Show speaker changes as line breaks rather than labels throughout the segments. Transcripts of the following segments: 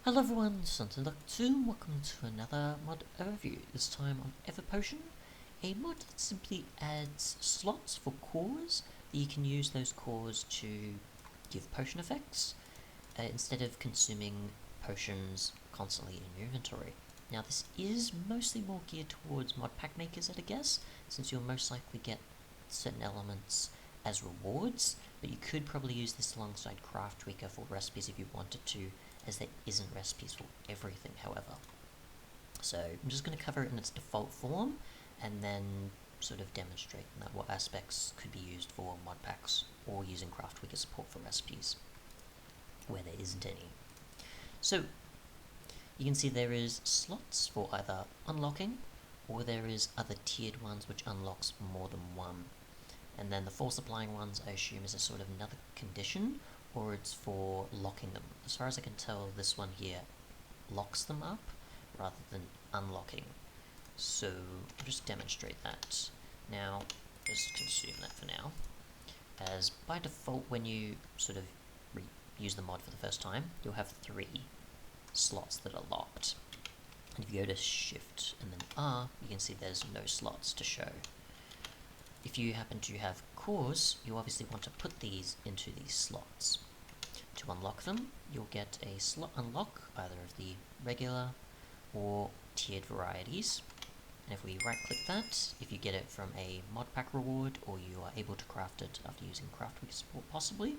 Hello everyone, Sunton2, and welcome to another mod overview, this time on Everpotion, a mod that simply adds slots for cores that you can use those cores to give potion effects, instead of consuming potions constantly in your inventory. Now this is mostly more geared towards modpack makers at a guess, since you'll most likely get certain elements as rewards, but you could probably use this alongside Craft Tweaker for recipes if you wanted to, as there isn't recipes for everything, however. So I'm just going to cover it in its default form, and then sort of demonstrate that what aspects could be used for mod packs, or using Craft Tweaker support for recipes, where there isn't any. So you can see there is slots for either unlocking, or there is other tiered ones which unlocks more than one. And then the force applying ones, I assume, is a sort of another condition, or it's for locking them. As far as I can tell, this one here locks them up rather than unlocking. So I'll just demonstrate that. Now, just consume that for now. As by default, when you sort of use the mod for the first time, you'll have 3 slots that are locked. And if you go to Shift and then R, you can see there's no slots to show. If you happen to have cores, you obviously want to put these into these slots. To unlock them, you'll get a slot unlock, either of the regular or tiered varieties. And if we right click that, if you get it from a mod pack reward, or you are able to craft it after using Craft Tweaker support possibly,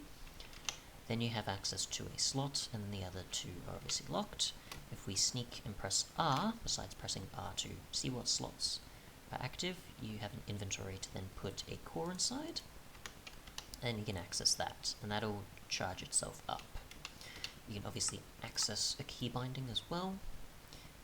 then you have access to a slot, and the other 2 are obviously locked. If we sneak and press R, besides pressing R to see what slots are active, you have an inventory to then put a core inside, and you can access that, and that'll charge itself up. You can obviously access a key binding as well,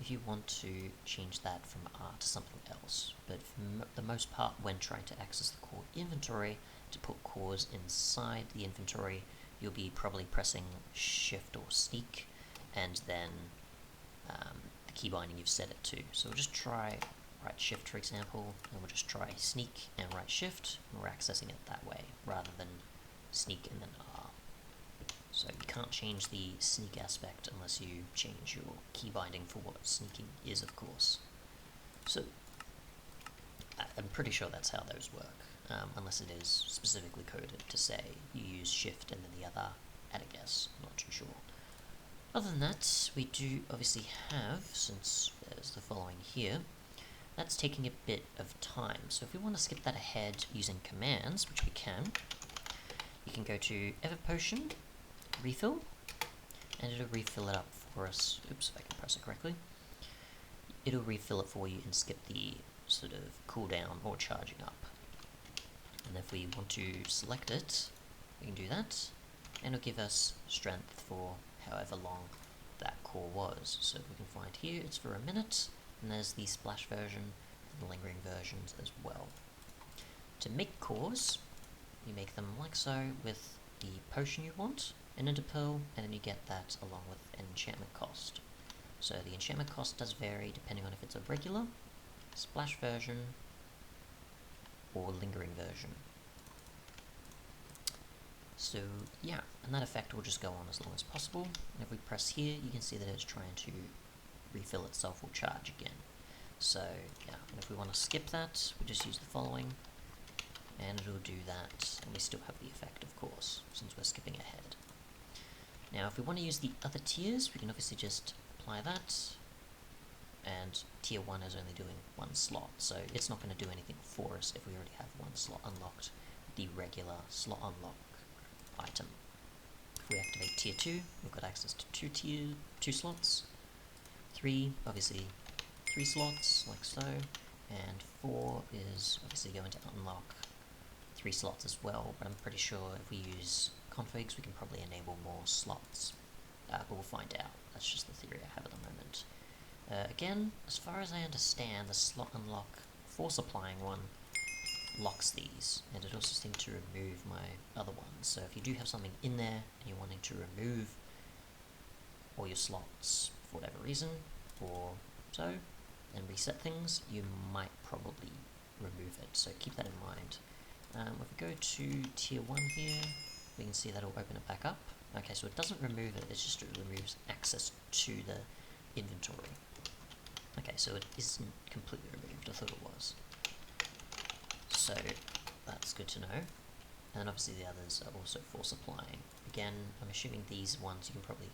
if you want to change that from R to something else, but for the most part, when trying to access the core inventory, to put cores inside the inventory, you'll be probably pressing Shift or Sneak, and then the key binding you've set it to. So we'll just try right shift, for example, and we'll just try sneak and right shift, and we're accessing it that way, rather than sneak and then R. So you can't change the sneak aspect unless you change your key binding for what sneaking is, of course. So I'm pretty sure that's how those work, unless it is specifically coded to say you use shift and then the other at a guess, I'm not too sure. Other than that, we do obviously have, since there's the following here, that's taking a bit of time. So if we want to skip that ahead using commands, which we can, you can go to Everpotion, refill, and it'll refill it up for us. Oops, if I can press it correctly. It'll refill it for you and skip the sort of cooldown or charging up. And if we want to select it, we can do that, and it'll give us strength for however long that core was. So we can find here, it's for a minute, and there's the splash version and the lingering versions as well. To make cores, you make them like so with the potion you want, an ender pearl, and then you get that along with an enchantment cost. So the enchantment cost does vary depending on if it's a regular, splash version, or lingering version. So yeah, and that effect will just go on as long as possible. And if we press here, you can see that it's trying to refill itself or charge again. So yeah, and if we want to skip that, we just use the following, and it'll do that, and we still have the effect, of course, since we're skipping ahead. Now if we want to use the other tiers, we can obviously just apply that, and tier 1 is only doing 1 slot, so it's not going to do anything for us if we already have 1 slot unlocked, the regular slot unlock item. If we activate tier 2, we've got access to 2 slots, 3, obviously 3 slots, like so, and 4 is obviously going to unlock 3 slots as well, but I'm pretty sure if we use configs, we can probably enable more slots, but we'll find out. That's just the theory I have at the moment. Again, as far as I understand, the slot unlock force applying one locks these, and it also seems to remove my other ones. So if you do have something in there and you're wanting to remove all your slots for whatever reason, or so, and reset things, you might probably remove it, so keep that in mind. If we go to tier 1 here, we can see that'll open it back up, Okay, so it doesn't remove it, it's just it removes access to the inventory. Okay, so it isn't completely removed, I thought it was. So that's good to know. And obviously the others are also for supplying. Again, I'm assuming these ones you can probably...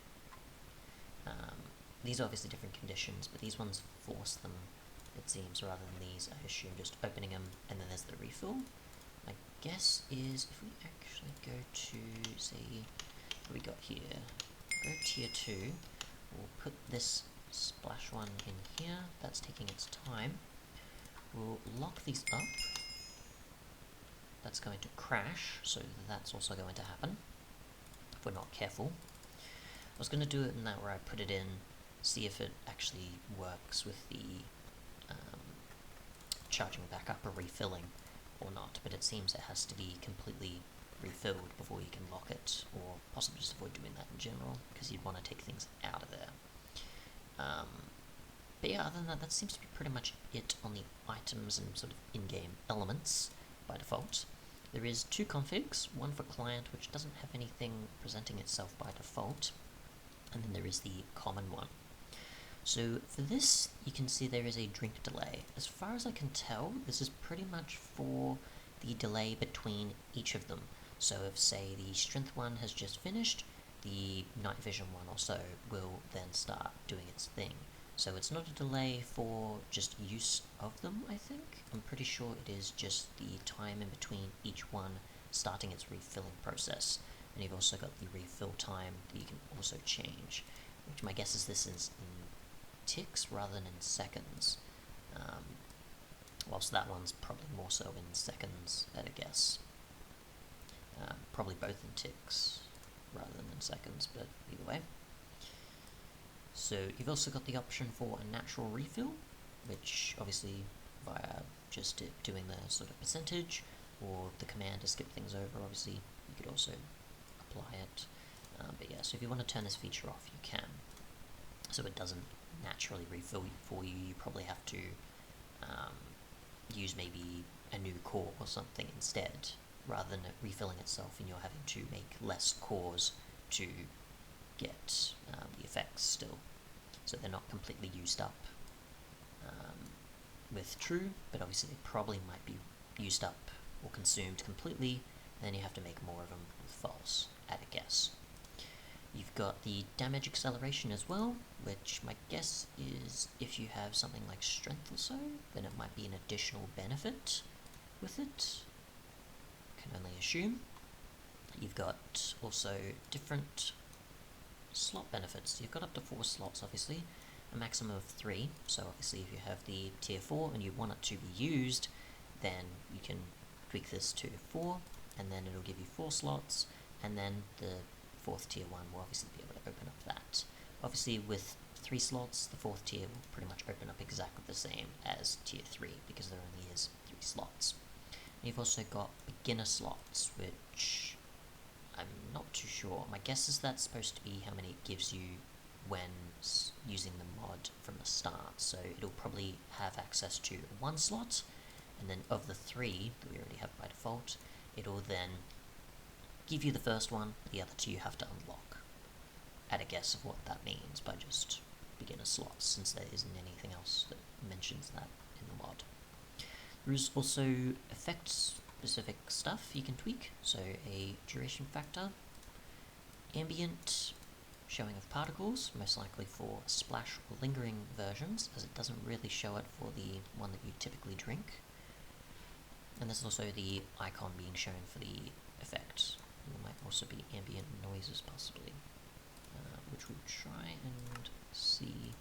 these are obviously different conditions, but these ones force them, it seems, rather than these, I assume, just opening them, and then there's the refill. My guess is, if we actually go to, say, what we got here, go tier 2, we'll put this splash one in here, that's taking its time. We'll lock these up. That's going to crash, so that's also going to happen, if we're not careful. I was going to do it in that where I put it in, see if it actually works with the charging back up or refilling or not, but it seems it has to be completely refilled before you can lock it, or possibly just avoid doing that in general, because you'd want to take things out of there. But yeah, other than that, that seems to be pretty much it on the items and sort of in-game elements by default. There is 2 configs, one for client, which doesn't have anything presenting itself by default, and then there is the common one. So for this, you can see there is a drink delay. As far as I can tell, this is pretty much for the delay between each of them. So if, say, the strength one has just finished, the night vision one also will then start doing its thing. So it's not a delay for just use of them, I think. I'm pretty sure it is just the time in between each one starting its refilling process. And you've also got the refill time that you can also change, which my guess is this is in ticks rather than in seconds, whilst that one's probably more so in seconds at a guess. Probably both in ticks rather than in seconds, but either way. So you've also got the option for a natural refill, which obviously via just doing the sort of percentage or the command to skip things over, obviously you could also apply it. But yeah, so if you want to turn this feature off, you can. So it doesn't naturally refill for you, you probably have to use maybe a new core or something instead, rather than it refilling itself and you're having to make less cores to get the effects still. So they're not completely used up with true, but obviously they probably might be used up or consumed completely, and then you have to make more of them with false, at a guess. You've got the damage acceleration as well, which my guess is if you have something like strength or so, then it might be an additional benefit with it. Can only assume. You've got also different slot benefits. You've got up to 4 slots, obviously, a maximum of 3, so obviously if you have the tier 4 and you want it to be used, then you can tweak this to 4, and then it'll give you 4 slots, and then the 4th tier one will obviously be able to open up that. Obviously with 3 slots, the 4th tier will pretty much open up exactly the same as tier 3, because there only is 3 slots. And you've also got beginner slots, which I'm not too sure. My guess is that's supposed to be how many it gives you when using the mod from the start, so it'll probably have access to 1 slot, and then of the 3 that we already have by default, it'll then give you the first one, but the other 2 you have to unlock. At a guess of what that means by just beginner slots, since there isn't anything else that mentions that in the mod. There is also effect-specific stuff you can tweak, so a duration factor, ambient showing of particles, most likely for splash or lingering versions, as it doesn't really show it for the one that you typically drink. And there's also the icon being shown for the effect. And there might also be ambient noises, possibly, which we'll try and see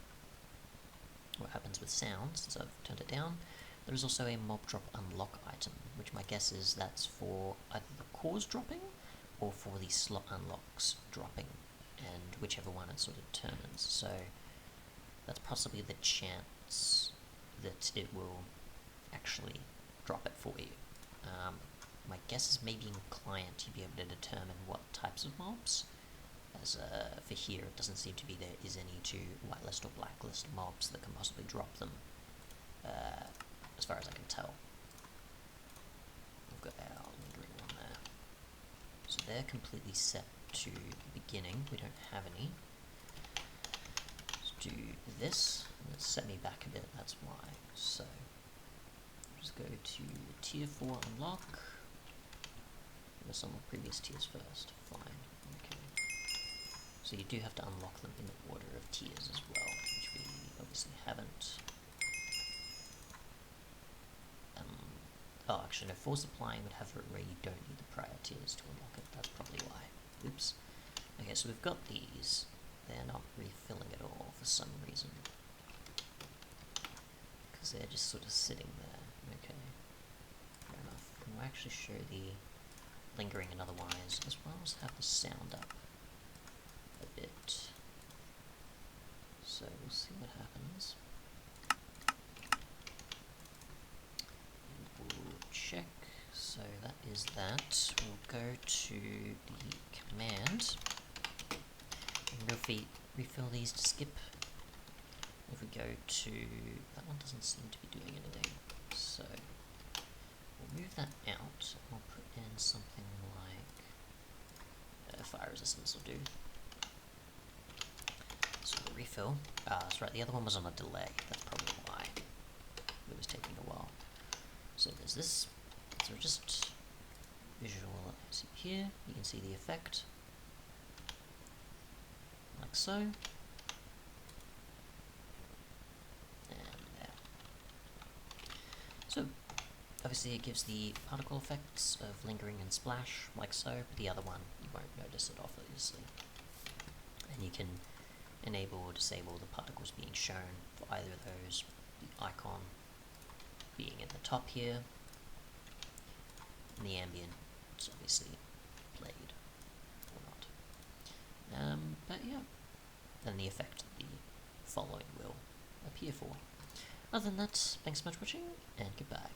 what happens with sounds since I've turned it down. There is also a mob drop unlock item, which my guess is that's for either the cores dropping or for the slot unlocks dropping, and whichever one it sort of determines. So that's possibly the chance that it will actually drop it for you. My guess is maybe in client you'd be able to determine what types of mobs, as for here it doesn't seem to be there is any to whitelist or blacklist mobs that can possibly drop them, as far as I can tell. We've got our lingering one there. So they're completely set to the beginning. We don't have any. Let's do this. Let's set me back a bit, that's why. So, just go to tier 4 unlock. Let's unlock previous tiers first. Fine. Okay. So you do have to unlock them in the order of tiers as well, which we obviously haven't. Oh, actually, no, force applying would have it where you don't need the prior tiers to unlock it. That's probably why. Oops. Okay, so we've got these. They're not refilling at all for some reason. Because they're just sort of sitting there. Okay. Fair enough. And we'll actually show the lingering and otherwise, as well as have the sound up a bit. So we'll see what happens. And we'll check. So that is that. We'll go to the command. And go refill these to skip. If we go to... that one doesn't seem to be doing anything. So we'll move that out. And we'll put in something like... fire resistance will do. So the refill. That's right, the other one was on a delay. That's probably why it was taking a while. So there's this. So just visualize here. You can see the effect. Like so. And there. So obviously it gives the particle effects of lingering and splash, like so, but the other one you won't notice it off, obviously. And you can enable or disable the particles being shown for either of those, the icon being in the top here, and the ambient, it's obviously played or not. But yeah, then the effect the following will appear for. Other than that, thanks so much for watching, and goodbye.